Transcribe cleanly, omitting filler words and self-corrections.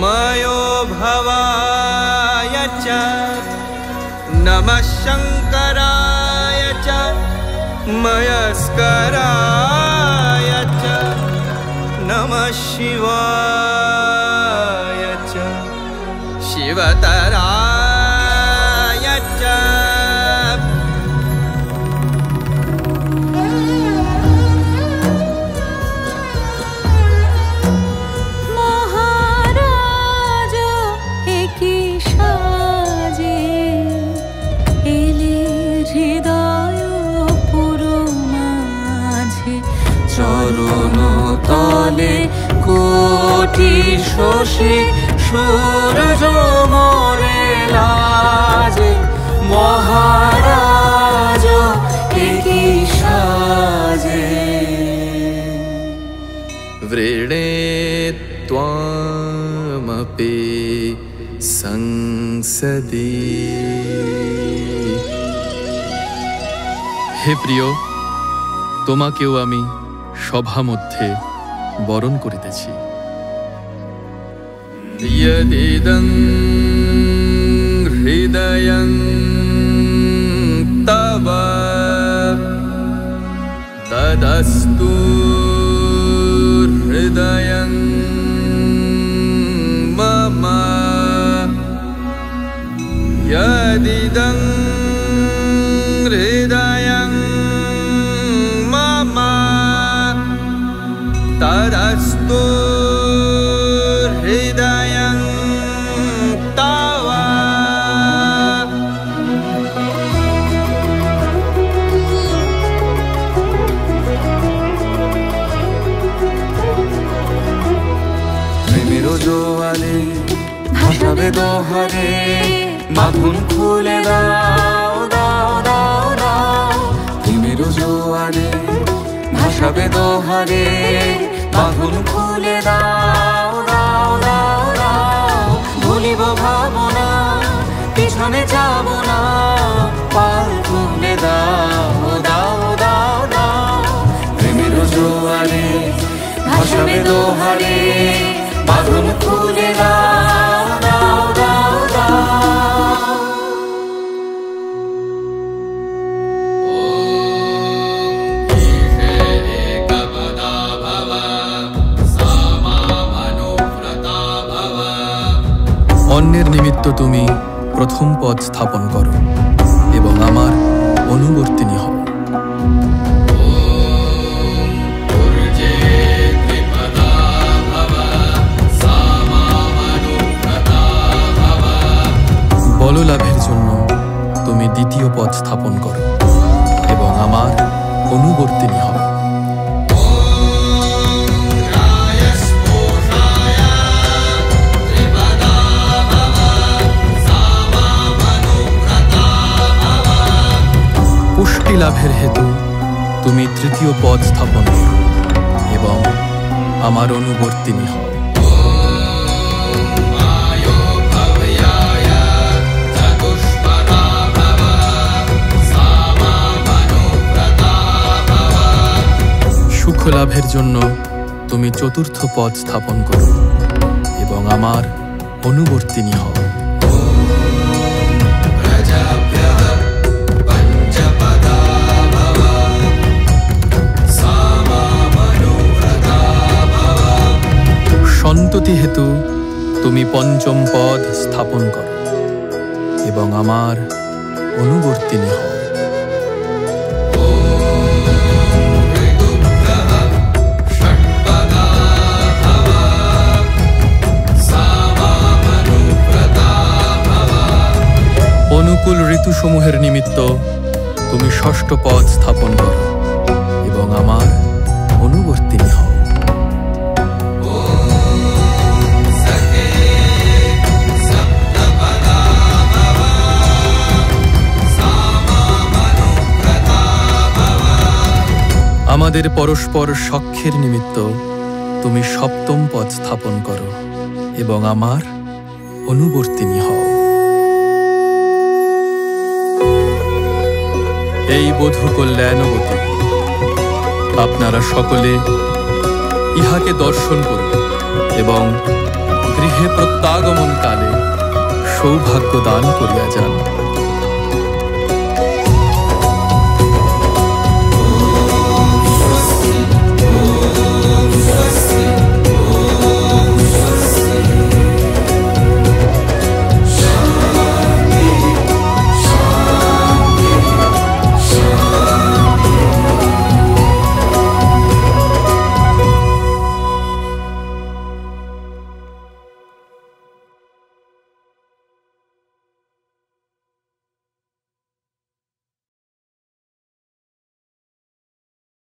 मयो भवाय च नमः शङ्कराय च मयस्कराय च नमः शिवाय च शिवतराय च চরণ তলে কোটি শশী সূর্য মোরে লাজে মহারাজ একি সাজে वृणे त्वामपि संसदि। হে প্রিয়, তোমাকেও আমি সভা মধ্যে বরণ করিতেছি। यदिदं हृदयं तव तदस्तु हृदयं मम। यदिदं हृदयं मम तदस्तु हृदयं तव। প্রেমের জোয়ারে ভাসাবে দোহারে বাঁধন খুলে দাও দাও দাও দাও। প্রেমের জোয়ারে ভাসাবে দোহারে বাঁধন খুলে দাও দাও দাও দাও। ভুলিব ভাবনা পিছনে যাব না, পাল তুলে দাও দাও দাও দাও। প্রেমের জোয়ারে ভাসাবে দোহারে বাঁধন খুলে দাও দাও দাও দাও। অন্যের নিমিত্ত তুমি প্রথম পদ স্থাপন করো এবং আমার অনুবর্তিনী হও। বললাভের জন্য তুমি দ্বিতীয় পদ স্থাপন করো এবং আমার অনুবর্তিনী হও। পুষ্টি লাভের হেতু তুমি তৃতীয় পদ স্থাপন করো এবং আমার অনুবর্তিনী হও। সুখ লাভের জন্য তুমি চতুর্থ পদ স্থাপন করো এবং আমার অনুবর্তিনী হও। সন্ততি হেতু তুমি পঞ্চম পদ স্থাপন করো এবং আমার অনুবর্তিনী হও। অনুকূল ঋতুসমূহের নিমিত্ত তুমি ষষ্ঠ পদ স্থাপন করো এবং আমার অনুবর্তিনী হও। আমাদের পরস্পর সখ্যের নিমিত্ত তুমি সপ্তম পদ স্থাপন করো এবং আমার অনুবর্তিনী হও। এই বধূ কল্যাণবতী, আপনারা সকলে ইহাকে দর্শন করুন এবং গৃহে গৃহে প্রত্যাগমন কালে সৌভাগ্য দান করিয়া যান।